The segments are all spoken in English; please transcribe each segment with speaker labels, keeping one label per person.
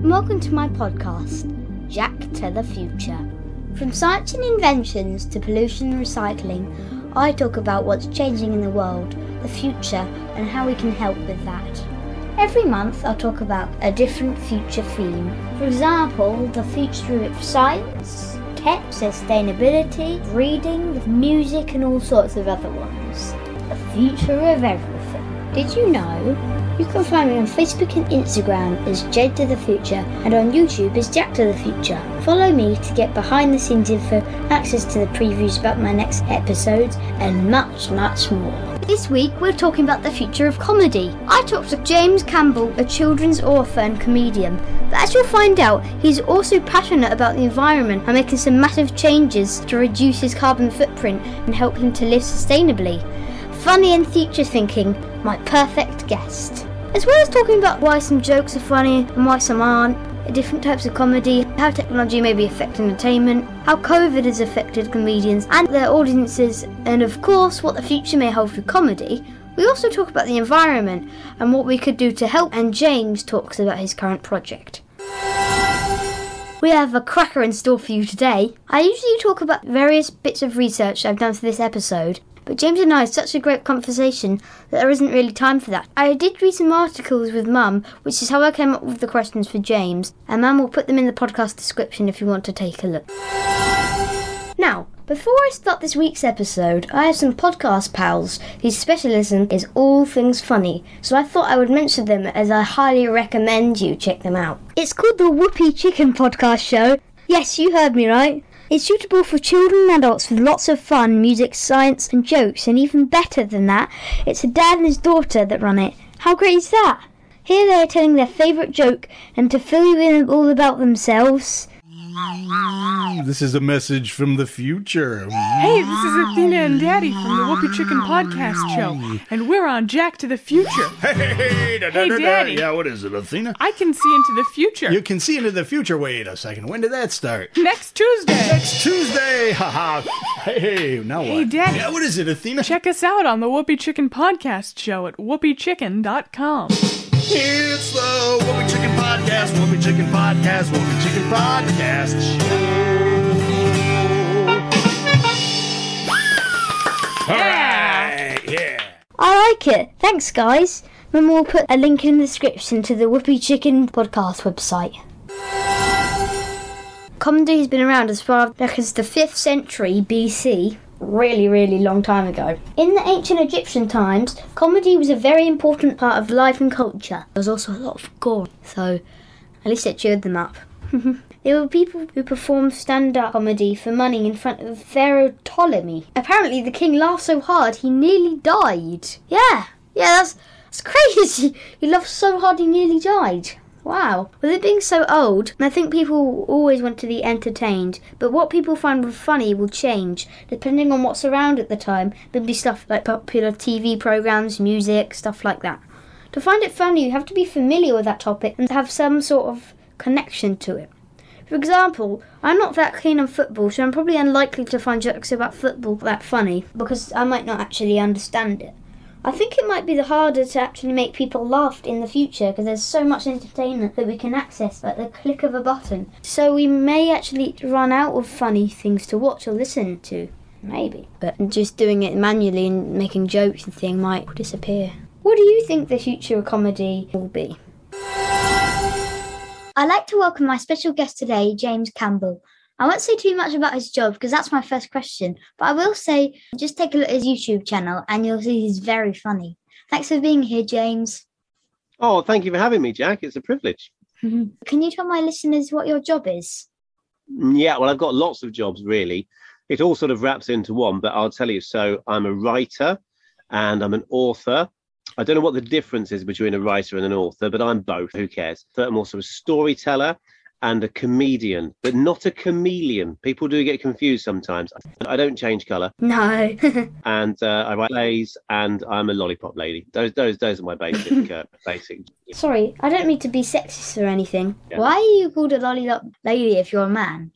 Speaker 1: and welcome to my podcast, Jack to the Future. From science and inventions to pollution and recycling, I talk about what's changing in the world, the future, and how we can help with that. Every month I'll talk about a different future theme. For example, the future of science, tech, sustainability, reading, music, and all sorts of other ones. The future of everything. Did you know? You can find me on Facebook and Instagram as Jade to the Future, and on YouTube as Jack to the Future. Follow me to get behind the scenes info, access to the previews about my next episodes, and much, much more. This week we're talking about the future of comedy. I talked to James Campbell, a children's author and comedian. But as you'll find out, he's also passionate about the environment and making some massive changes to reduce his carbon footprint and help him to live sustainably. Funny and future thinking, my perfect guest. As well as talking about why some jokes are funny and why some aren't, different types of comedy, how technology may be affecting entertainment, how COVID has affected comedians and their audiences, and of course what the future may hold for comedy, we also talk about the environment and what we could do to help, and James talks about his current project. We have a cracker in store for you today. I usually talk about various bits of research I've done for this episode, but James and I had such a great conversation that there isn't really time for that. I did read some articles with Mum, which is how I came up with the questions for James, and Mum will put them in the podcast description if you want to take a look. Now, before I start this week's episode, I have some podcast pals whose specialism is all things funny, so I thought I would mention them as I highly recommend you check them out. It's called the Whoopee Chicken Podcast Show. Yes, you heard me right. It's suitable for children and adults with lots of fun, music, science and jokes, and even better than that, it's a dad and his daughter that run it. How great is that? Here they are telling their favourite joke, and to fill you in all about themselves...
Speaker 2: This is a message from the future.
Speaker 3: Hey, this is Athena and Daddy from the Whoopee Chicken Podcast Show, and we're on Jack to the Future.
Speaker 2: Hey,
Speaker 3: Daddy.
Speaker 2: Yeah, what is it, Athena?
Speaker 3: I can see into the future.
Speaker 2: You can see into the future. Wait a second. When did that start?
Speaker 3: Next Tuesday.
Speaker 2: Next Tuesday. Haha. Hey, now what?
Speaker 3: Hey, Daddy.
Speaker 2: Yeah, what is it, Athena?
Speaker 3: Check us out on the Whoopee Chicken Podcast Show at whoopeechicken.com.
Speaker 2: It's the Whoopee Chicken Podcast, Whoopee Chicken Podcast, Whoopee Chicken Podcast Show. All right, yeah.
Speaker 1: I like it. Thanks, guys. Mum will put a link in the description to the Whoopee Chicken Podcast website. Comedy has been around as far back as the 5th century BC. Really long time ago. In the ancient Egyptian times, comedy was a very important part of life and culture. There was also a lot of gore, so at least it cheered them up. There were people who performed stand-up comedy for money in front of Pharaoh Ptolemy. Apparently the king laughed so hard he nearly died. Yeah, that's crazy. He laughed so hard he nearly died. Wow. With it being so old, I think people always want to be entertained, but what people find funny will change, depending on what's around at the time. Maybe stuff like popular TV programs, music, stuff like that. To find it funny, you have to be familiar with that topic and have some sort of connection to it. For example, I'm not that keen on football, so I'm probably unlikely to find jokes about football that funny, because I might not actually understand it. I think it might be harder to actually make people laugh in the future because there's so much entertainment that we can access at the click of a button. So we may actually run out of funny things to watch or listen to. Maybe. But just doing it manually and making jokes and things might disappear. What do you think the future of comedy will be? I'd like to welcome my special guest today, James Campbell. I won't say too much about his job because that's my first question, but I will say just take a look at his YouTube channel and you'll see he's very funny. Thanks for being here, James.
Speaker 4: Oh, thank you for having me, Jack. It's a privilege.
Speaker 1: Can you tell my listeners what your job is?
Speaker 4: Yeah, well, I've got lots of jobs, really. It all sort of wraps into one, but I'll tell you. So I'm a writer and I'm an author. I don't know what the difference is between a writer and an author, but I'm both. Who cares? But I'm also a storyteller and a comedian, but not a chameleon. People do get confused sometimes. I don't change colour.
Speaker 1: No.
Speaker 4: And I write plays, and I'm a lollipop lady. Those are my basic.
Speaker 1: Sorry, I don't mean to be sexist or anything.
Speaker 4: Yeah.
Speaker 1: Why are you called a lollipop lady if you're a man?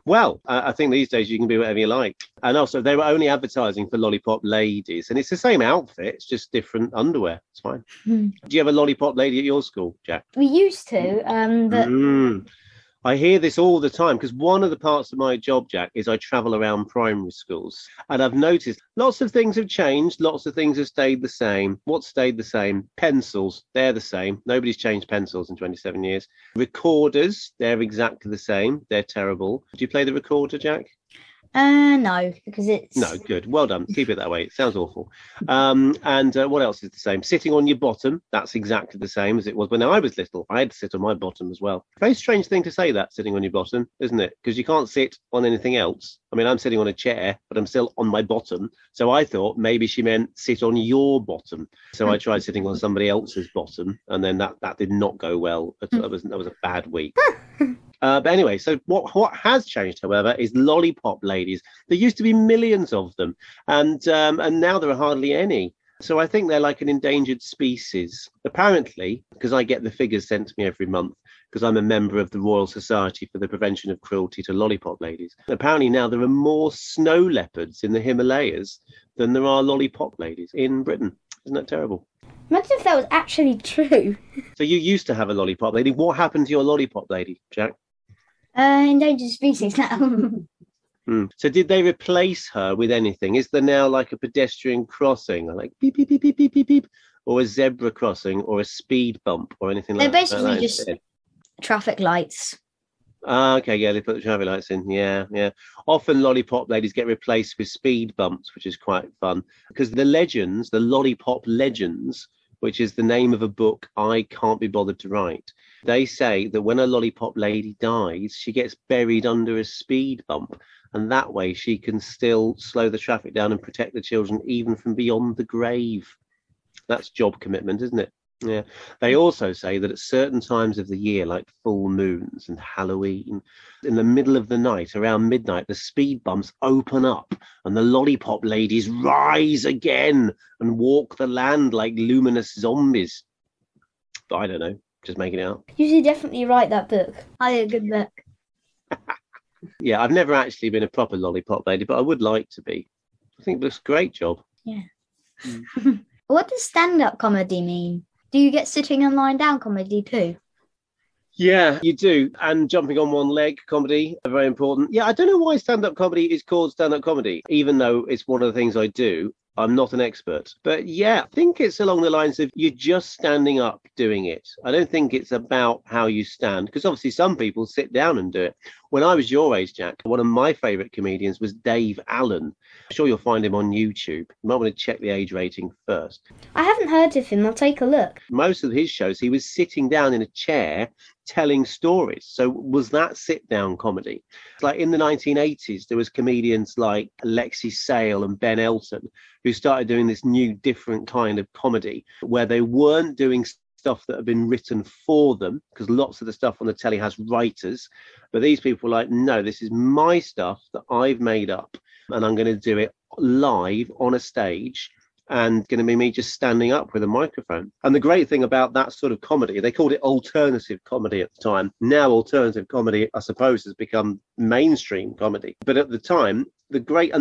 Speaker 4: Well, I think these days you can be whatever you like. And also, they were only advertising for lollipop ladies. And it's the same outfit, it's just different underwear. It's fine. Do you have a lollipop lady at your school, Jack?
Speaker 1: We used to, but
Speaker 4: I hear this all the time because one of the parts of my job, Jack, is I travel around primary schools. And I've noticed lots of things have changed. Lots of things have stayed the same. What's stayed the same? Pencils, they're the same. Nobody's changed pencils in 27 years. Recorders, they're exactly the same. They're terrible. Do you play the recorder, Jack?
Speaker 1: no, because it's...
Speaker 4: No, good. Well done. Keep it that way. It sounds awful. And what else is the same? Sitting on your bottom. That's exactly the same as it was when I was little. I had to sit on my bottom as well. Very strange thing to say that, sitting on your bottom, isn't it? Because you can't sit on anything else. I mean, I'm sitting on a chair, but I'm still on my bottom. So I thought maybe she meant sit on your bottom. So I tried sitting on somebody else's bottom, and then that did not go well. That was a bad week. But anyway, so what has changed, however, is lollipop ladies. There used to be millions of them, and now there are hardly any. So I think they're like an endangered species. Apparently, because I get the figures sent to me every month, because I'm a member of the Royal Society for the Prevention of Cruelty to Lollipop Ladies. Apparently now there are more snow leopards in the Himalayas than there are lollipop ladies in Britain. Isn't that terrible?
Speaker 1: Imagine if that was actually true.
Speaker 4: So you used to have a lollipop lady. What happened to your lollipop lady, Jack?
Speaker 1: Endangered species now.
Speaker 4: So did they replace her with anything? Is there now like a pedestrian crossing, like beep, beep, beep, beep, beep, beep, beep, or a zebra crossing, or a speed bump, or anything like that?
Speaker 1: They're basically just traffic lights.
Speaker 4: Okay, yeah, they put the traffic lights in. Yeah. Often lollipop ladies get replaced with speed bumps, which is quite fun. Because the lollipop legends, which is the name of a book I can't be bothered to write, they say that when a lollipop lady dies, she gets buried under a speed bump. And that way she can still slow the traffic down and protect the children even from beyond the grave. That's job commitment, isn't it? Yeah. They also say that at certain times of the year, like full moons and Halloween, in the middle of the night, around midnight, the speed bumps open up and the lollipop ladies rise again and walk the land like luminous zombies. But I don't know, just making it up.
Speaker 1: You should definitely write that book. I had a good book.
Speaker 4: Yeah, I've never actually been a proper lollipop lady, but I would like to be. I think it's a great job.
Speaker 1: Yeah. What does stand-up comedy mean? Do you get sitting and lying down comedy too?
Speaker 4: Yeah, you do. And jumping on one leg comedy, very important. Yeah, I don't know why stand-up comedy is called stand-up comedy, even though it's one of the things I do. I'm not an expert. But yeah, I think it's along the lines of you're just standing up doing it. I don't think it's about how you stand, because obviously some people sit down and do it. When I was your age, Jack, one of my favourite comedians was Dave Allen. I'm sure you'll find him on YouTube. You might want to check the age rating first.
Speaker 1: I haven't heard of him. I'll take a look.
Speaker 4: Most of his shows, he was sitting down in a chair telling stories. So was that sit-down comedy? Like in the 1980s, there was comedians like Alexi Sale and Ben Elton who started doing this new, different kind of comedy where they weren't doing stuff that had been written for them, because lots of the stuff on the telly has writers. But these people were like, no, this is my stuff that I've made up, and I'm going to do it live on a stage. And going to be me just standing up with a microphone. And the great thing about that sort of comedy, they called it alternative comedy at the time. Now alternative comedy, I suppose, has become mainstream comedy. But at the time, the great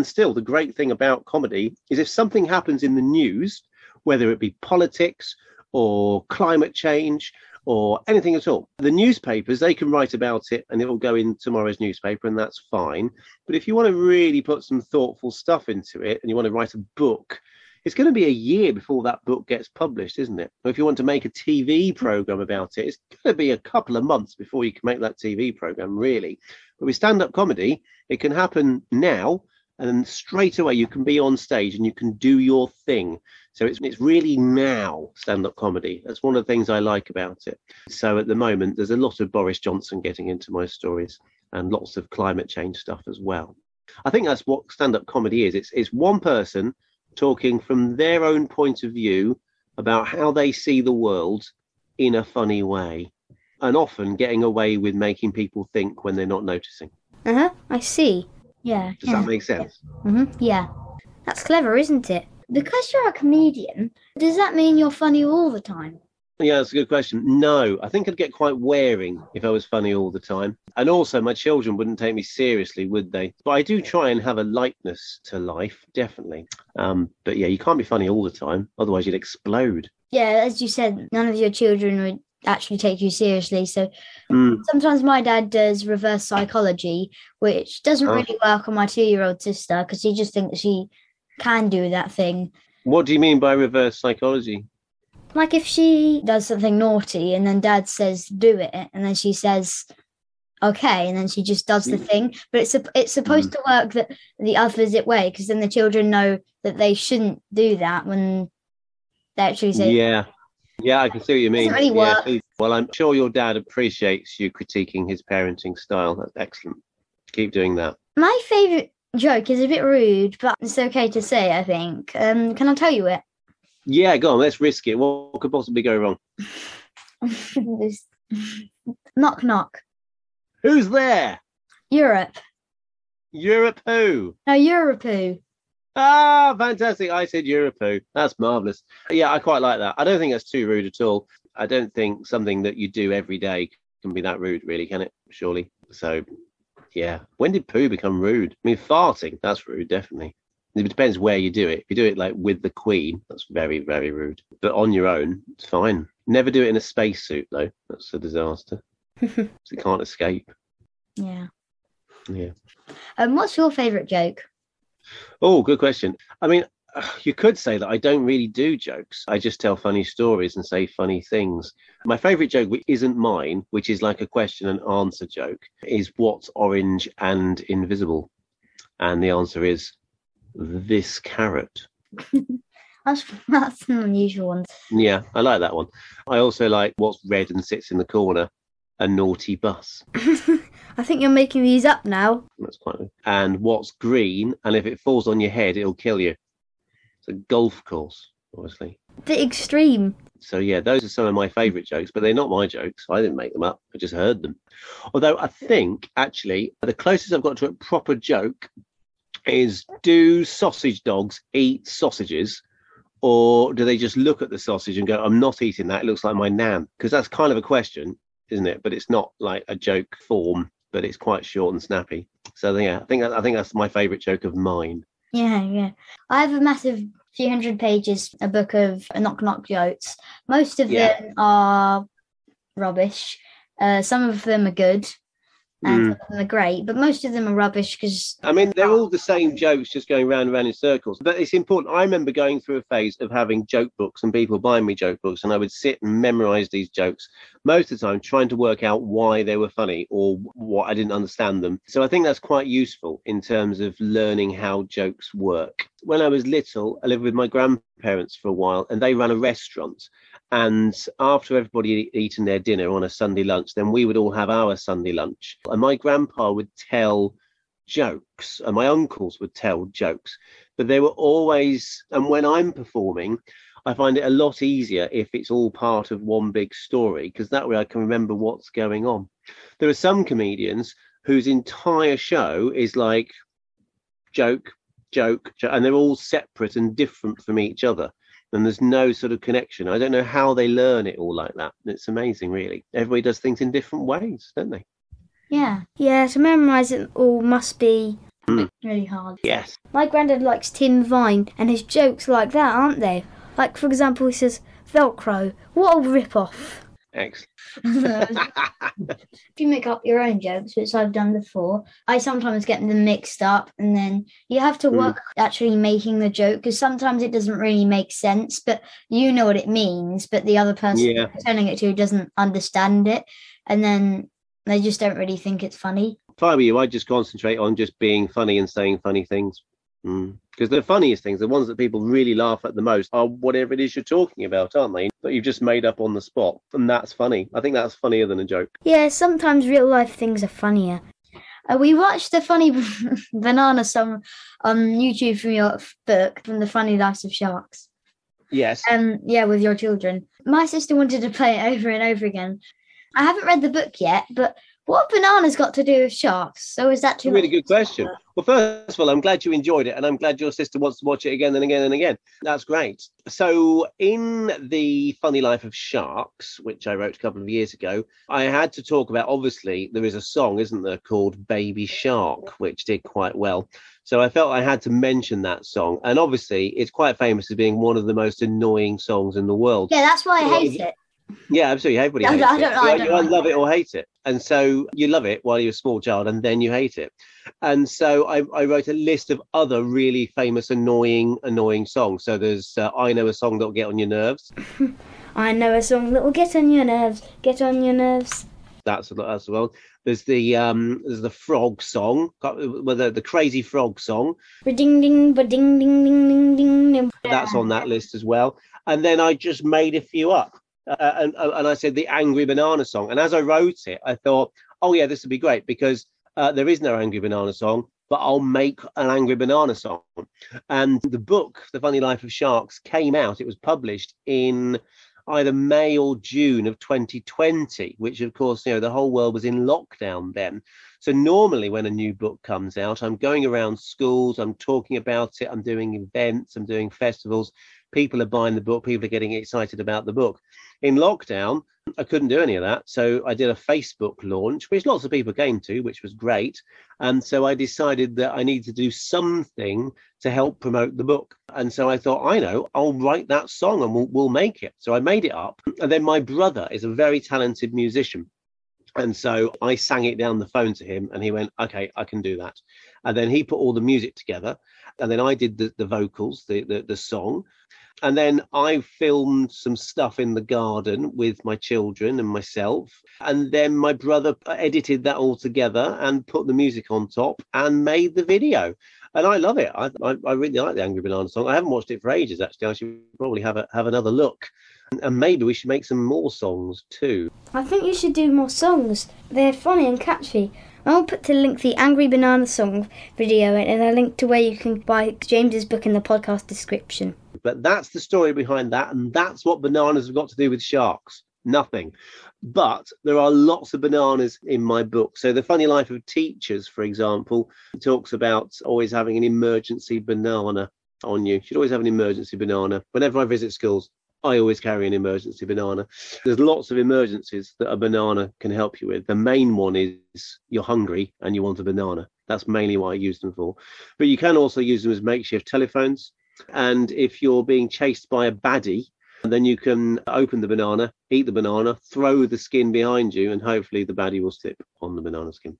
Speaker 4: thing about comedy is if something happens in the news, whether it be politics or climate change or anything at all, the newspapers, they can write about it and it will go in tomorrow's newspaper, and that's fine. But if you want to really put some thoughtful stuff into it and you want to write a book, it's going to be a year before that book gets published, isn't it? Or if you want to make a TV program about it, it's going to be a couple of months before you can make that TV program, really. But with stand-up comedy, it can happen now, and then straight away you can be on stage and you can do your thing. So it's really now stand-up comedy. That's one of the things I like about it. So at the moment, there's a lot of Boris Johnson getting into my stories and lots of climate change stuff as well. I think that's what stand-up comedy is. It's one person talking from their own point of view about how they see the world in a funny way, and often getting away with making people think when they're not noticing.
Speaker 1: I see. Yeah.
Speaker 4: Does that make sense?
Speaker 1: Yeah. That's clever, isn't it? Because you're a comedian, does that mean you're funny all the time?
Speaker 4: Yeah, that's a good question. No, I think I'd get quite wearing if I was funny all the time. And also, my children wouldn't take me seriously, would they? But I do try and have a lightness to life, definitely. But yeah, you can't be funny all the time, otherwise you'd explode.
Speaker 1: Yeah, as you said, none of your children would actually take you seriously. So sometimes my dad does reverse psychology, which doesn't really work on my 2-year-old sister because he just thinks she can do that thing.
Speaker 4: What do you mean by reverse psychology?
Speaker 1: Like if she does something naughty and then dad says, do it, and then she says, okay, and then she just does the thing. But it's supposed to work the opposite way, because then the children know that they shouldn't do that when they actually say...
Speaker 4: Yeah, I can see what you mean.
Speaker 1: It doesn't really work.
Speaker 4: Yeah, well, I'm sure your dad appreciates you critiquing his parenting style. That's excellent. Keep doing that. My
Speaker 1: favourite joke is a bit rude, but it's okay to say, I think. Can I tell you it?
Speaker 4: Yeah, go on, let's risk it. What could possibly go wrong?
Speaker 1: Knock, knock.
Speaker 4: Who's there?
Speaker 1: Europe.
Speaker 4: Europe who?
Speaker 1: No, Europe who.
Speaker 4: Ah, fantastic. I said Europe who. That's marvellous. Yeah, I quite like that. I don't think that's too rude at all. I don't think something that you do every day can be that rude, really, can it? Surely. So, yeah. When did poo become rude? I mean, farting, that's rude, definitely. It depends where you do it. If you do it like with the Queen, that's very, very rude. But on your own, it's fine. Never do it in a spacesuit, though. That's a disaster. You can't escape.
Speaker 1: Yeah.
Speaker 4: Yeah.
Speaker 1: What's your favourite joke?
Speaker 4: Oh, good question. I mean, you could say that I don't really do jokes. I just tell funny stories and say funny things. My favourite joke, which isn't mine, which is like a question and answer joke, is what's orange and invisible? And the answer is this carrot.
Speaker 1: That's an unusual one.
Speaker 4: Yeah, I like that one. I also like what's red and sits in the corner, a naughty bus.
Speaker 1: I think you're making these up now.
Speaker 4: That's quite good. And what's green, and if it falls on your head, it'll kill you. It's a golf course, obviously.
Speaker 1: The extreme.
Speaker 4: So yeah, those are some of my favourite jokes, but they're not my jokes. I didn't make them up. I just heard them. Although I think, actually, the closest I've got to a proper joke is, do sausage dogs eat sausages, or do they just look at the sausage and go, I'm not eating that, it looks like my nan? Because that's kind of a question, isn't it? But it's not like a joke form, but it's quite short and snappy. So yeah, I think that's my favourite joke of mine.
Speaker 1: Yeah. I have a massive few hundred pages, a book of knock knock jokes. Most of them are rubbish. Some of them are good. And some of them are great, but most of them are rubbish because...
Speaker 4: I mean, they're all the same jokes, just going round and round in circles. But it's important. I remember going through a phase of having joke books and people buying me joke books, and I would sit and memorise these jokes, most of the time trying to work out why they were funny or what I didn't understand them. So I think that's quite useful in terms of learning how jokes work. When I was little, I lived with my grandparents for a while, and they ran a restaurant. And after everybody had eaten their dinner on a Sunday lunch, then we would all have our Sunday lunch. And my grandpa would tell jokes, and my uncles would tell jokes. But they were always, and when I'm performing, I find it a lot easier if it's all part of one big story, because that way I can remember what's going on. There are some comedians whose entire show is like joke, and they're all separate and different from each other. And there's no sort of connection. I don't know how they learn it all like that. It's amazing, really. Everybody does things in different ways, don't they?
Speaker 1: Yeah, to memorise it all must be really hard.
Speaker 4: Yes.
Speaker 1: My granddad likes Tim Vine, and his jokes are like that, aren't they? Like, for example, he says, Velcro, what a rip-off.
Speaker 4: Excellent.
Speaker 1: If you make up your own jokes, which I've done before, I sometimes get them mixed up, and then you have to work actually making the joke, because sometimes it doesn't really make sense, but you know what it means, but the other person you're telling it to doesn't understand it, and then they just don't really think it's funny.
Speaker 4: If I were you, I'd just concentrate on just being funny and saying funny things. Because the funniest things, the ones that people really laugh at the most, are whatever it is you're talking about, aren't they? That you've just made up on the spot. And that's funny. I think that's funnier than a joke.
Speaker 1: Yeah, sometimes real life things are funnier. We watched the funny banana song on YouTube from your book, from The Funny Lives of Sharks.
Speaker 4: Yes.
Speaker 1: With your children. My sister wanted to play it over and over again. I haven't read the book yet, but What have bananas got to do with sharks? So is that too
Speaker 4: Really
Speaker 1: much?
Speaker 4: good question. Well, first of all, I'm glad you enjoyed it, and I'm glad your sister wants to watch it again and again and again. That's great. So in The Funny Life of Sharks, which I wrote a couple of years ago, I had to talk about, obviously, there is a song, isn't there, called Baby Shark, which did quite well. So I felt I had to mention that song. And obviously, it's quite famous as being one of the most annoying songs in the world.
Speaker 1: Yeah, that's why I hate it.
Speaker 4: Yeah, absolutely. Everybody hates
Speaker 1: I
Speaker 4: it.
Speaker 1: don't
Speaker 4: You either love it or hate it. And so you love it while you're a small child, and then you hate it. And so I wrote a list of other really famous, annoying songs. So there's I Know a Song That'll Get on Your Nerves.
Speaker 1: I know a song that will get on your nerves, get on your nerves.
Speaker 4: That's well. There's the frog song, the crazy frog song.
Speaker 1: Ding ding ba ding ding ding ding ding ding.
Speaker 4: That's on that list as well. And then I just made a few up. And I said the Angry Banana song. And as I wrote it, I thought, oh, yeah, this would be great because there is no Angry Banana song, but I'll make an Angry Banana song. And the book, The Funny Life of Sharks, came out. It was published in either May or June of 2020, which, of course, the whole world was in lockdown then. So normally when a new book comes out, I'm going around schools, I'm talking about it, I'm doing events, I'm doing festivals. People are buying the book. People are getting excited about the book. In lockdown, I couldn't do any of that. So I did a Facebook launch, which lots of people came to, which was great. And so I decided that I need to do something to help promote the book. And so I thought, I'll write that song and we'll make it. So I made it up. And then my brother is a very talented musician. And so I sang it down the phone to him and he went, okay, I can do that. And then he put all the music together. And then I did the vocals, the song. And then I filmed some stuff in the garden with my children and myself. And then my brother edited that all together and put the music on top and made the video. And I love it. I really like the Angry Banana song. I haven't watched it for ages, actually. I should probably have another look. And maybe we should make some more songs too.
Speaker 1: I think you should do more songs. They're funny and catchy. I'll put the link the Angry Banana song video and a link to where you can buy James's book in the podcast description.
Speaker 4: But that's the story behind that, and that's what bananas have got to do with sharks. Nothing. But there are lots of bananas in my book. So The Funny Life of Teachers, for example, talks about always having an emergency banana on you. You should always have an emergency banana. Whenever I visit schools, I always carry an emergency banana. There's lots of emergencies that a banana can help you with. The main one is you're hungry and you want a banana. That's mainly what I use them for. But you can also use them as makeshift telephones. And if you're being chased by a baddie, then you can open the banana, eat the banana, throw the skin behind you, and hopefully the baddie will slip on the banana skin.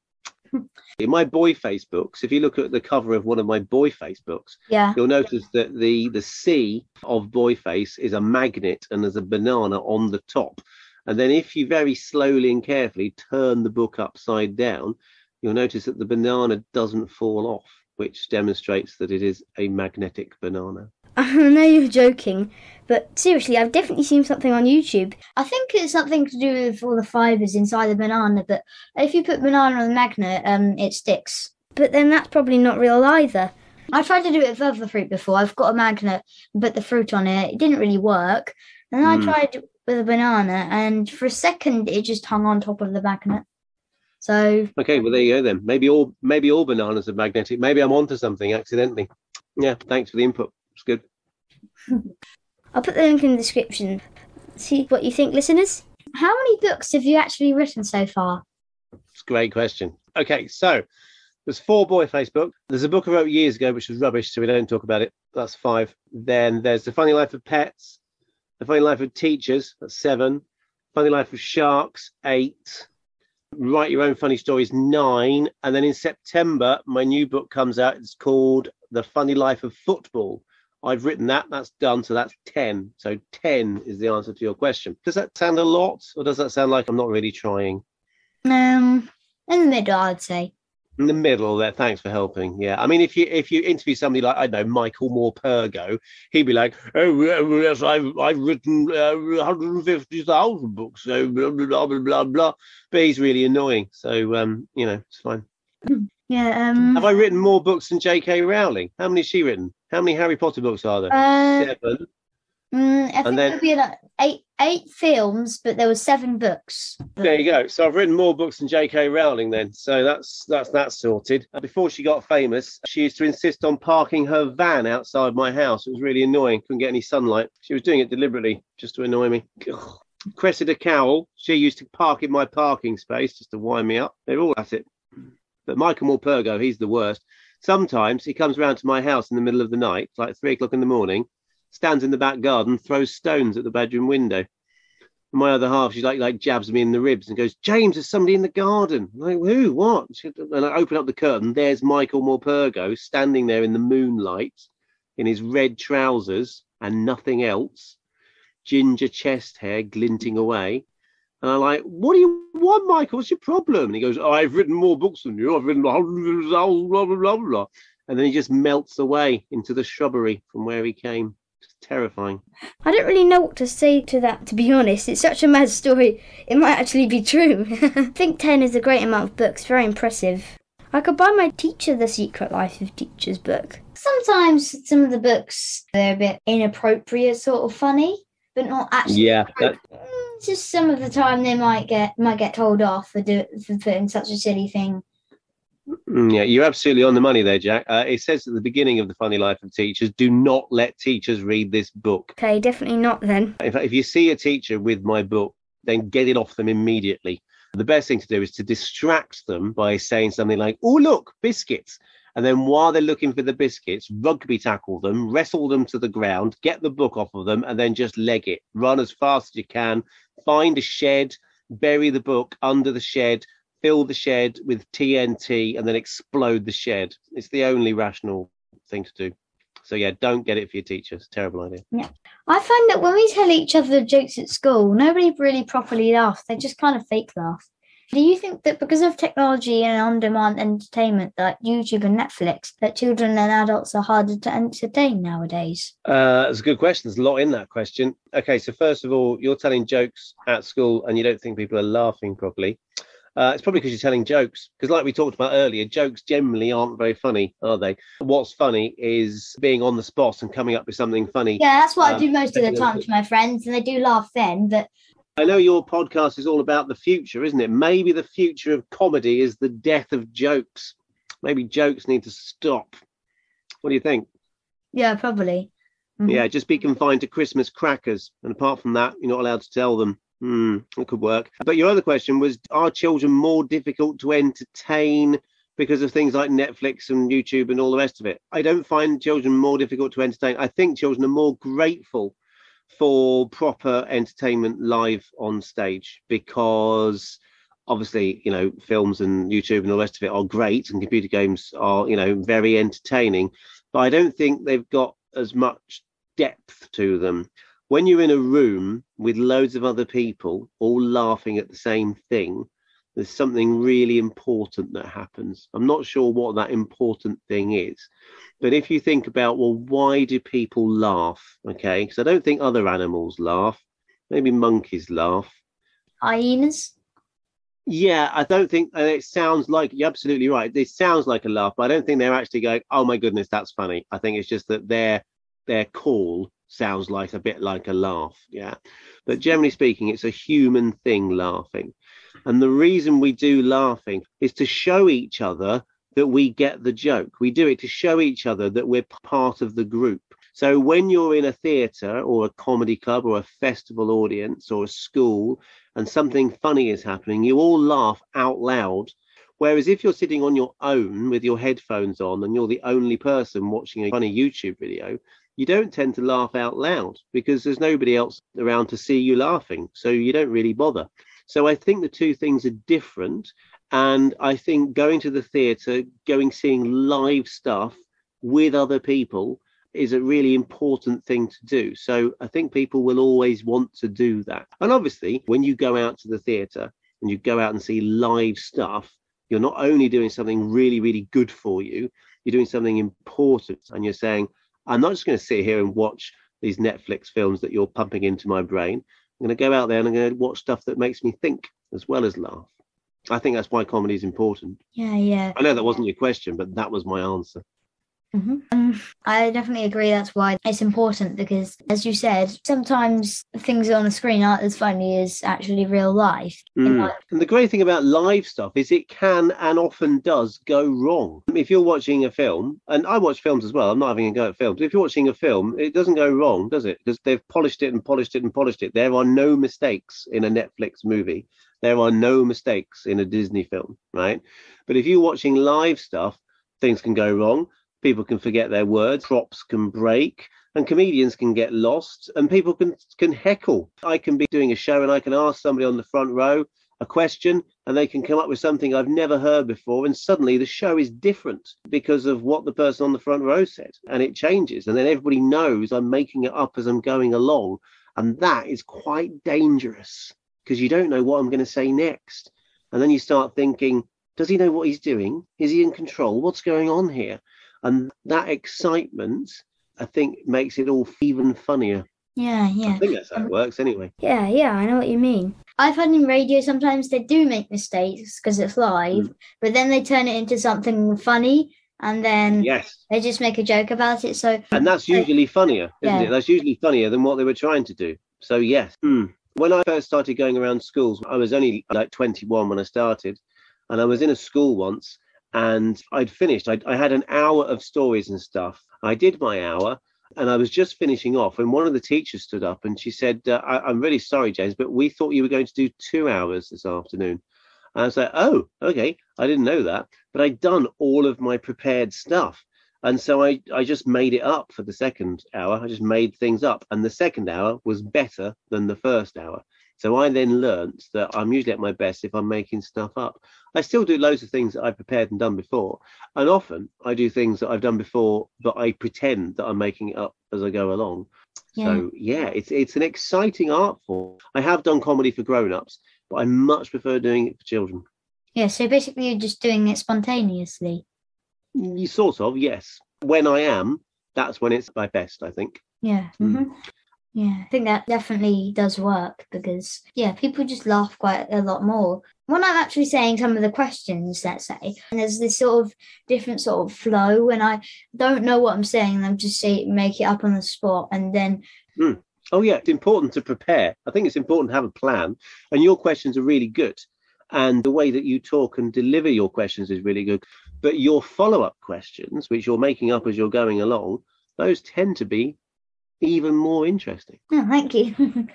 Speaker 4: In my boy face books, if you look at the cover of one of my boy face books, you'll notice that the C of boy face is a magnet and there's a banana on the top. And then if you very slowly and carefully turn the book upside down, you'll notice that the banana doesn't fall off, which demonstrates that it is a magnetic banana.
Speaker 1: I know you're joking, but seriously, I've definitely seen something on YouTube. I think it's something to do with all the fibres inside the banana, but if you put banana on a magnet, it sticks. But then that's probably not real either. I tried to do it with other fruit before. I've got a magnet and put the fruit on it. It didn't really work. And then I tried with a banana, and for a second, it just hung on top of the magnet. So
Speaker 4: okay, well there you go then. Maybe all bananas are magnetic. Maybe I'm onto something accidentally. Yeah, thanks for the input. It's good.
Speaker 1: I'll put the link in the description. See what you think, listeners. How many books have you actually written so far?
Speaker 4: It's a great question. Okay, so there's 4 boy face books. There's a book I wrote years ago which was rubbish, so we don't talk about it. That's 5. Then there's The Funny Life of Pets, The Funny Life of Teachers. That's 7. Funny Life of Sharks. 8. Write Your Own Funny Stories. 9. And then in September, my new book comes out. It's called The Funny Life of Football. I've written that. That's done. So that's 10. So 10 is the answer to your question. Does that sound a lot, or does that sound like I'm not really trying?
Speaker 1: In the middle, I'd say.
Speaker 4: In the middle there. Thanks for helping. Yeah. I mean, if you interview somebody like, I don't know, Michael Morpurgo, he'd be like, oh, yes, I've written 150,000 books. So blah, blah, blah, blah, blah. But he's really annoying. So, it's fine.
Speaker 1: Yeah.
Speaker 4: Have I written more books than J.K. Rowling? How many has she written? How many Harry Potter books are there? 7.
Speaker 1: I think it'll be like eight films, but there were 7 books.
Speaker 4: There you go. So I've written more books than J.K. Rowling then. So that's sorted. Before she got famous, she used to insist on parking her van outside my house. It was really annoying. Couldn't get any sunlight. She was doing it deliberately just to annoy me. Ugh. Cressida Cowell, she used to park in my parking space just to wind me up. They're all at it. But Michael Morpurgo, he's the worst. Sometimes he comes round to my house in the middle of the night, like 3 o'clock in the morning, stands in the back garden, throws stones at the bedroom window. And my other half, she's like jabs me in the ribs and goes, James, there's somebody in the garden. I'm like, who? What? And I open up the curtain. There's Michael Morpurgo standing there in the moonlight in his red trousers and nothing else. Ginger chest hair glinting away. And I'm like, what do you want, Michael? What's your problem? And he goes, I've written more books than you. I've written blah, blah, blah, blah. And then he just melts away into the shrubbery from where he came. It's terrifying.
Speaker 1: I don't really know what to say to that, to be honest. It's such a mad story. It might actually be true. I think 10 is a great amount of books. Very impressive. I could buy my teacher The Secret Life of Teachers book. Sometimes some of the books, they're a bit inappropriate, sort of funny. But not actually. Yeah, just some of the time they might get told off for putting such a silly thing.
Speaker 4: Yeah, you're absolutely on the money there, Jack. It says at the beginning of The Funny Life of Teachers, do not let teachers read this book.
Speaker 1: Okay, definitely not then.
Speaker 4: In fact, if you see a teacher with my book, then get it off them immediately. The best thing to do is to distract them by saying something like, oh, look, biscuits. And then while they're looking for the biscuits, rugby tackle them, wrestle them to the ground, get the book off of them, and then just leg it. Run as fast as you can, find a shed, bury the book under the shed, fill the shed with TNT, and then explode the shed. It's the only rational thing to do. So, yeah, don't get it for your teacher. It's a terrible idea.
Speaker 1: Yeah. I find that when we tell each other jokes at school, nobody really properly laughs. They just kind of fake laugh. Do you think that because of technology and on-demand entertainment like YouTube and Netflix, that children and adults are harder to entertain nowadays?
Speaker 4: That's a good question. There's a lot in that question. Okay, so first of all, you're telling jokes at school and you don't think people are laughing properly. It's probably because you're telling jokes. Because like we talked about earlier, jokes generally aren't very funny, are they? What's funny is being on the spot and coming up with something funny.
Speaker 1: Yeah, that's what I do most of the time to my friends, and they do laugh then, but...
Speaker 4: I know your podcast is all about the future, isn't it? Maybe the future of comedy is the death of jokes. Maybe jokes need to stop. What do you think?
Speaker 1: Yeah, probably. Mm-hmm.
Speaker 4: Yeah, just be confined to Christmas crackers. And apart from that, you're not allowed to tell them. It could work. But your other question was, are children more difficult to entertain because of things like Netflix and YouTube and all the rest of it? I don't find children more difficult to entertain. I think children are more grateful for proper entertainment live on stage, because obviously, you know, films and YouTube and all the rest of it are great, and computer games are, you know, very entertaining, but I don't think they've got as much depth to them. When you're in a room with loads of other people all laughing at the same thing, there's something really important that happens. I'm not sure what that important thing is. But if you think about, well, why do people laugh? Okay, because I don't think other animals laugh. Maybe monkeys laugh.
Speaker 1: Hyenas?
Speaker 4: Yeah, I don't think, and it sounds like, you're absolutely right. It sounds like a laugh, but I don't think they're actually going, oh my goodness, that's funny. I think it's just that their call sounds like a bit like a laugh. Yeah. But generally speaking, it's a human thing, laughing. And the reason we do laughing is to show each other that we get the joke. We do it to show each other that we're part of the group. So when you're in a theatre or a comedy club or a festival audience or a school and something funny is happening, you all laugh out loud. Whereas if you're sitting on your own with your headphones on and you're the only person watching a funny YouTube video, you don't tend to laugh out loud because there's nobody else around to see you laughing. So you don't really bother. So I think the two things are different. And I think going to the theatre, seeing live stuff with other people is a really important thing to do. So I think people will always want to do that. And obviously, when you go out to the theatre and you go out and see live stuff, you're not only doing something really, really good for you, you're doing something important. And you're saying, I'm not just going to sit here and watch these Netflix films that you're pumping into my brain. I'm going to go out there and I'm going to watch stuff that makes me think as well as laugh. I think that's why comedy is important.
Speaker 1: Yeah.
Speaker 4: I know that wasn't your question, but that was my answer.
Speaker 1: I definitely agree. That's why it's important because, as you said, sometimes things on the screen aren't as funny as actually real life.
Speaker 4: And the great thing about live stuff is it can and often does go wrong. If you're watching a film, and I watch films as well, I'm not having a go at films. If you're watching a film, it doesn't go wrong, does it? Because they've polished it and polished it and polished it. There are no mistakes in a Netflix movie. There are no mistakes in a Disney film, right? But if you're watching live stuff, things can go wrong. People can forget their words, props can break, and comedians can get lost, and people can heckle. I can be doing a show and I can ask somebody on the front row a question and they can come up with something I've never heard before, and suddenly the show is different because of what the person on the front row said, and it changes, and then everybody knows I'm making it up as I'm going along, and that is quite dangerous because you don't know what I'm going to say next. And then you start thinking, does he know what he's doing? Is he in control? What's going on here? And that excitement, I think, makes it all even funnier.
Speaker 1: Yeah.
Speaker 4: I think that's how it works anyway.
Speaker 1: Yeah, I know what you mean. I've heard in radio sometimes they do make mistakes because it's live, but then they turn it into something funny and then they just make a joke about it. And
Speaker 4: that's usually funnier, isn't it? That's usually funnier than what they were trying to do. So, yes. When I first started going around schools, I was only like 21 when I started, and I was in a school once. And I'd finished. I had an hour of stories and stuff. I did my hour and I was just finishing off. And one of the teachers stood up and she said, I'm really sorry, James, but we thought you were going to do 2 hours this afternoon. And I was like, oh, OK, I didn't know that. But I'd done all of my prepared stuff. And so I just made it up for the second hour. I just made things up. And the second hour was better than the first hour. So I then learnt that I'm usually at my best if I'm making stuff up. I still do loads of things that I've prepared and done before. And often I do things that I've done before, but I pretend that I'm making it up as I go along. So, it's an exciting art form. I have done comedy for grown-ups, but I much prefer doing it for children.
Speaker 1: Yeah, so basically you're just doing it spontaneously.
Speaker 4: You sort of, yes. When I am, that's when it's my best, I think.
Speaker 1: Yeah. Yeah, I think that definitely does work because, people just laugh quite a lot more. When I'm actually saying some of the questions, let's say, and there's this sort of different sort of flow when I don't know what I'm saying and I'm just make it up on the spot and then...
Speaker 4: Oh, yeah, it's important to prepare. I think it's important to have a plan, and your questions are really good. And the way that you talk and deliver your questions is really good. But your follow-up questions, which you're making up as you're going along, those tend to be even more interesting.
Speaker 1: Oh, thank you.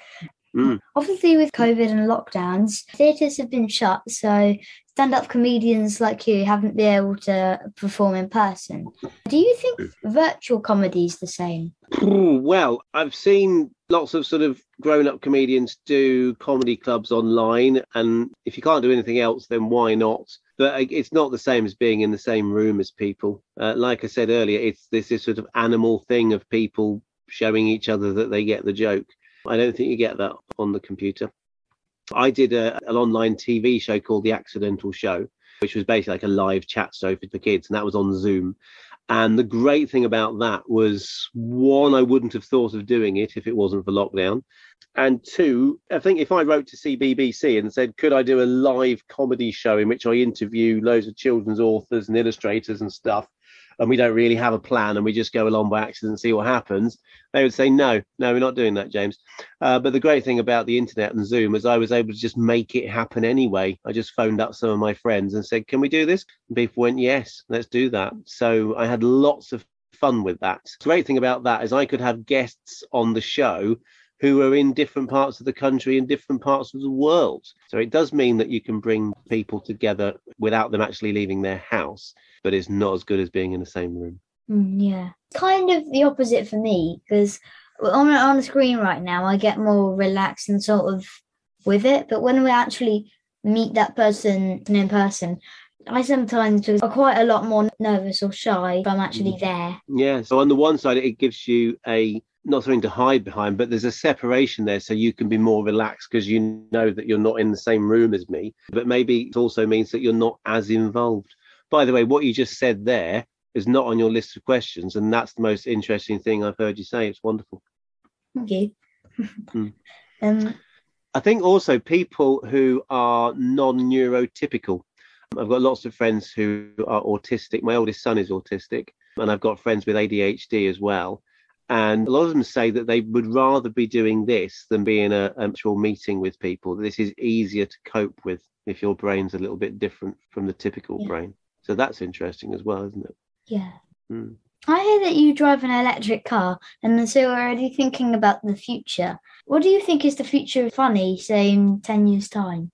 Speaker 1: Obviously, with COVID and lockdowns, theatres have been shut, so stand-up comedians like you haven't been able to perform in person. Do you think virtual comedy is the same?
Speaker 4: Well, I've seen lots of sort of grown-up comedians do comedy clubs online, and if you can't do anything else, then why not? But it's not the same as being in the same room as people. Like I said earlier, it's this sort of animal thing of people showing each other that they get the joke. I don't think you get that on the computer. I did an online TV show called The Accidental Show, which was basically like a live chat show for kids, and that was on Zoom. And the great thing about that was, one, I wouldn't have thought of doing it if it wasn't for lockdown. And two, I think if I wrote to CBBC and said, could I do a live comedy show in which I interview loads of children's authors and illustrators and stuff, and we don't really have a plan and we just go along by accident and see what happens, they would say, no, we're not doing that, James. But the great thing about the internet and Zoom is I was able to just make it happen anyway. I just phoned up some of my friends and said, can we do this? And people went, yes, let's do that. So I had lots of fun with that. The great thing about that is I could have guests on the show who are in different parts of the country and different parts of the world. So it does mean that you can bring people together without them actually leaving their house, but it's not as good as being in the same room.
Speaker 1: Yeah. Kind of the opposite for me, because on the screen right now, I get more relaxed and sort of with it. But when we actually meet that person in person, I sometimes are quite a lot more nervous or shy if I'm actually there.
Speaker 4: Yeah. So on the one side, it gives you not something to hide behind, but there's a separation there so you can be more relaxed because you know that you're not in the same room as me. But maybe it also means that you're not as involved. By the way, what you just said there is not on your list of questions, and that's the most interesting thing I've heard you say. It's wonderful.
Speaker 1: Thank you.
Speaker 4: I think also people who are non-neurotypical. I've got lots of friends who are autistic. My oldest son is autistic. and I've got friends with ADHD as well. And a lot of them say that they would rather be doing this than be in an actual meeting with people. This is easier to cope with if your brain's a little bit different from the typical brain. So that's interesting as well, isn't it?
Speaker 1: Yeah.
Speaker 4: Mm.
Speaker 1: I hear that you drive an electric car, and so you're already thinking about the future. What do you think is the future of funny, say, in 10 years' time?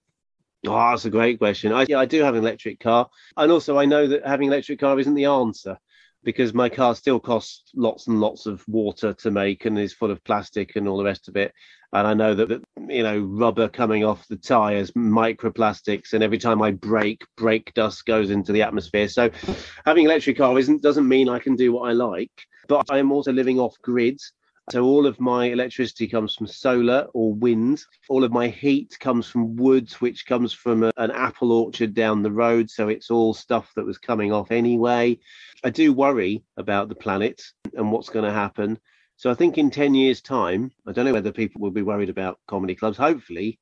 Speaker 4: Oh, that's a great question. I do have an electric car. And also I know that having an electric car isn't the answer, because my car still costs lots and lots of water to make and is full of plastic and all the rest of it. And I know that rubber coming off the tyres, microplastics, and every time I brake dust goes into the atmosphere. So having an electric car doesn't mean I can do what I like. But I am also living off grid. So all of my electricity comes from solar or wind. All of my heat comes from wood, which comes from an apple orchard down the road. So it's all stuff that was coming off anyway. I do worry about the planet and what's going to happen. So I think in 10 years' time, I don't know whether people will be worried about comedy clubs. Hopefully,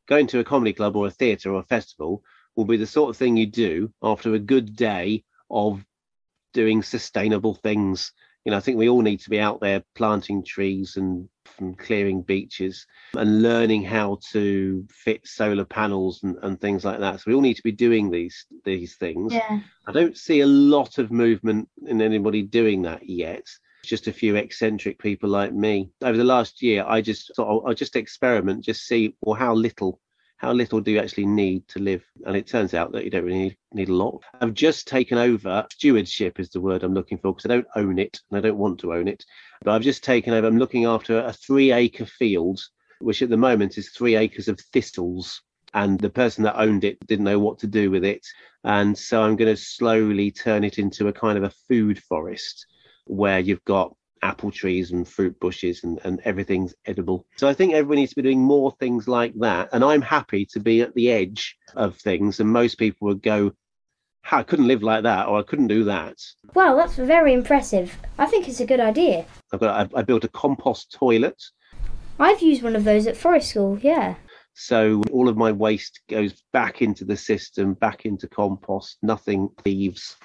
Speaker 4: going to a comedy club or a theatre or a festival will be the sort of thing you do after a good day of doing sustainable things. I think we all need to be out there planting trees and clearing beaches and learning how to fit solar panels and things like that. So we all need to be doing these things.
Speaker 1: Yeah.
Speaker 4: I don't see a lot of movement in anybody doing that yet. Just a few eccentric people like me. Over the last year, I just thought I'll just experiment, just see how little do you actually need to live? And it turns out that you don't really need a lot. I've just taken over, stewardship is the word I'm looking for, because I don't own it and I don't want to own it. But I've just taken over, I'm looking after a 3-acre field, which at the moment is 3 acres of thistles. And the person that owned it didn't know what to do with it. And so I'm going to slowly turn it into a kind of a food forest where you've got apple trees and fruit bushes and everything's edible. So I think everyone needs to be doing more things like that. And I'm happy to be at the edge of things. And most people would go, I couldn't live like that, or I couldn't do that.
Speaker 1: Well, that's very impressive. I think it's a good idea.
Speaker 4: I built a compost toilet.
Speaker 1: I've used one of those at forest school, yeah.
Speaker 4: So all of my waste goes back into the system, back into compost. Nothing leaves,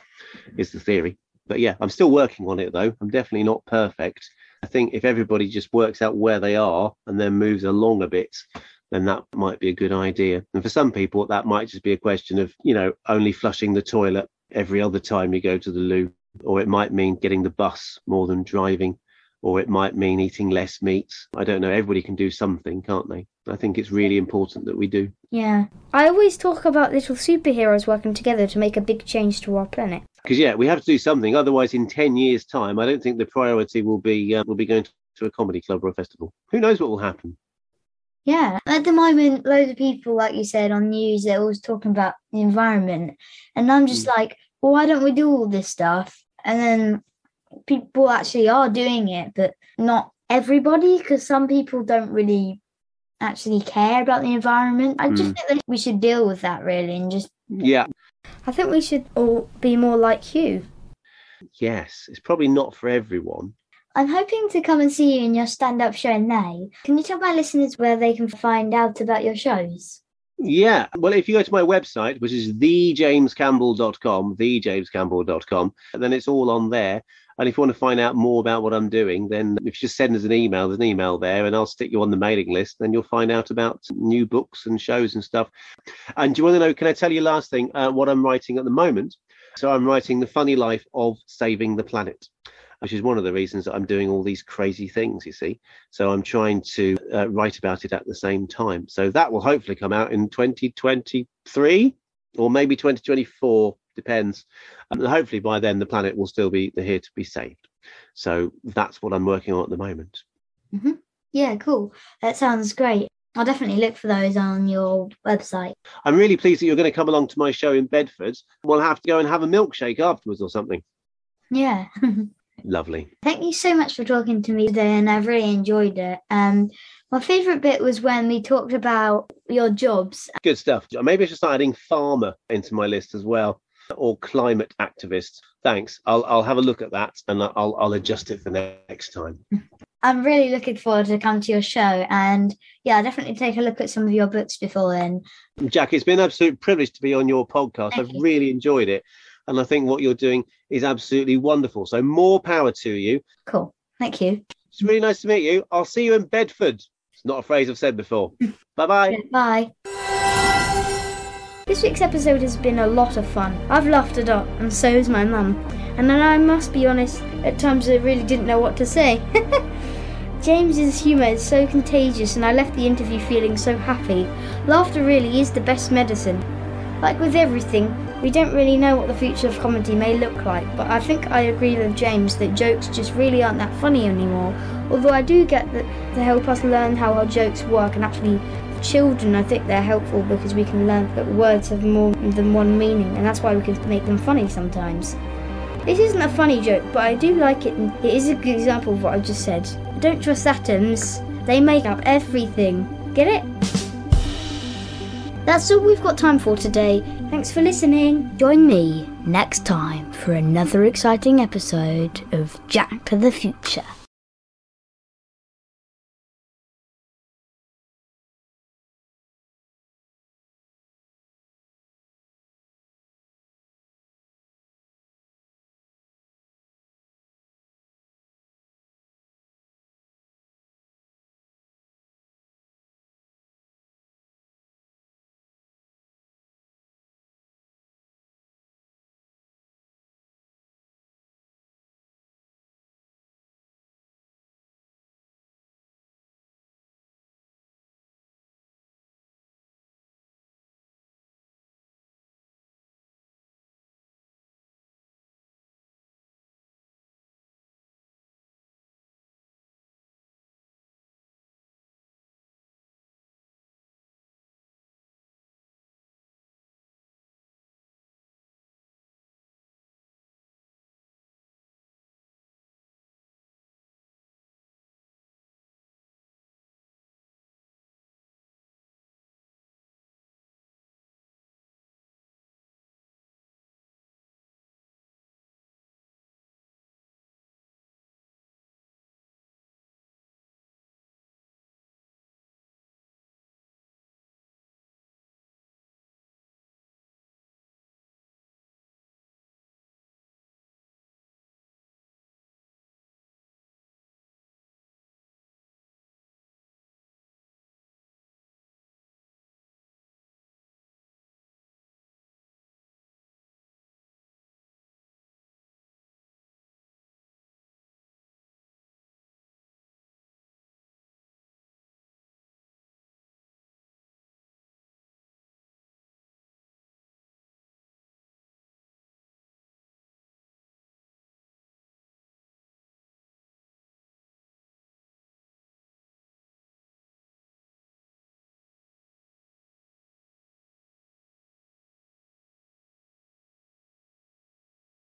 Speaker 4: is the theory. But yeah, I'm still working on it, though. I'm definitely not perfect. I think if everybody just works out where they are and then moves along a bit, then that might be a good idea. And for some people, that might just be a question of, only flushing the toilet every other time you go to the loo. Or it might mean getting the bus more than driving. Or it might mean eating less meat. I don't know. Everybody can do something, can't they? I think it's really important that we do.
Speaker 1: Yeah. I always talk about little superheroes working together to make a big change to our planet.
Speaker 4: Because, we have to do something. Otherwise, in 10 years' time, I don't think the priority will be going to a comedy club or a festival. Who knows what will happen?
Speaker 1: Yeah. At the moment, loads of people, like you said, on news, they're always talking about the environment. And I'm just like, well, why don't we do all this stuff? And then people actually are doing it, but not everybody, because some people don't really actually care about the environment. I just think that we should deal with that, really, and just...
Speaker 4: Yeah.
Speaker 1: I think we should all be more like you.
Speaker 4: Yes, it's probably not for everyone.
Speaker 1: I'm hoping to come and see you in your stand-up show in May. Can you tell my listeners where they can find out about your shows?
Speaker 4: Yeah, well, if you go to my website, which is thejamescampbell.com, then it's all on there. And if you want to find out more about what I'm doing, then if you just send us an email, there's an email there, and I'll stick you on the mailing list. Then you'll find out about new books and shows and stuff. And do you want to know, can I tell you last thing, what I'm writing at the moment? So I'm writing The Funny Life of Saving the Planet, which is one of the reasons that I'm doing all these crazy things, you see. So I'm trying to write about it at the same time. So that will hopefully come out in 2023 or maybe 2024. Depends. And hopefully by then the planet will still be here to be saved. So that's what I'm working on at the moment.
Speaker 1: Mm-hmm. Yeah, cool. That sounds great. I'll definitely look for those on your website.
Speaker 4: I'm really pleased that you're going to come along to my show in Bedford. We'll have to go and have a milkshake afterwards or something.
Speaker 1: Yeah.
Speaker 4: Lovely.
Speaker 1: Thank you so much for talking to me today, and I've really enjoyed it. My favourite bit was when we talked about your jobs.
Speaker 4: Good stuff. Maybe I should start adding farmer into my list as well. Or climate activist. Thanks. I'll have a look at that and I'll adjust it for next time.
Speaker 1: I'm really looking forward to come to your show, and I'll definitely take a look at some of your books before then.
Speaker 4: Jack, it's been an absolute privilege to be on your podcast. I've really enjoyed it. And I think what you're doing is absolutely wonderful. So more power to you.
Speaker 1: Cool. Thank you.
Speaker 4: It's really nice to meet you. I'll see you in Bedford. It's not a phrase I've said before. Bye-bye.
Speaker 1: Bye. This week's episode has been a lot of fun. I've laughed a lot, and so has my mum. And then I must be honest, at times I really didn't know what to say. James's humour is so contagious, and I left the interview feeling so happy. Laughter really is the best medicine. Like with everything, we don't really know what the future of comedy may look like, but I think I agree with James that jokes just really aren't that funny anymore. Although I do get that to help us learn how our jokes work, and actually for children I think they're helpful because we can learn that words have more than one meaning, and that's why we can make them funny sometimes. This isn't a funny joke, but I do like it, and it is a good example of what I just said. Don't trust atoms, they make up everything. Get it? That's all we've got time for today. Thanks for listening. Join me next time for another exciting episode of Jack to the Future.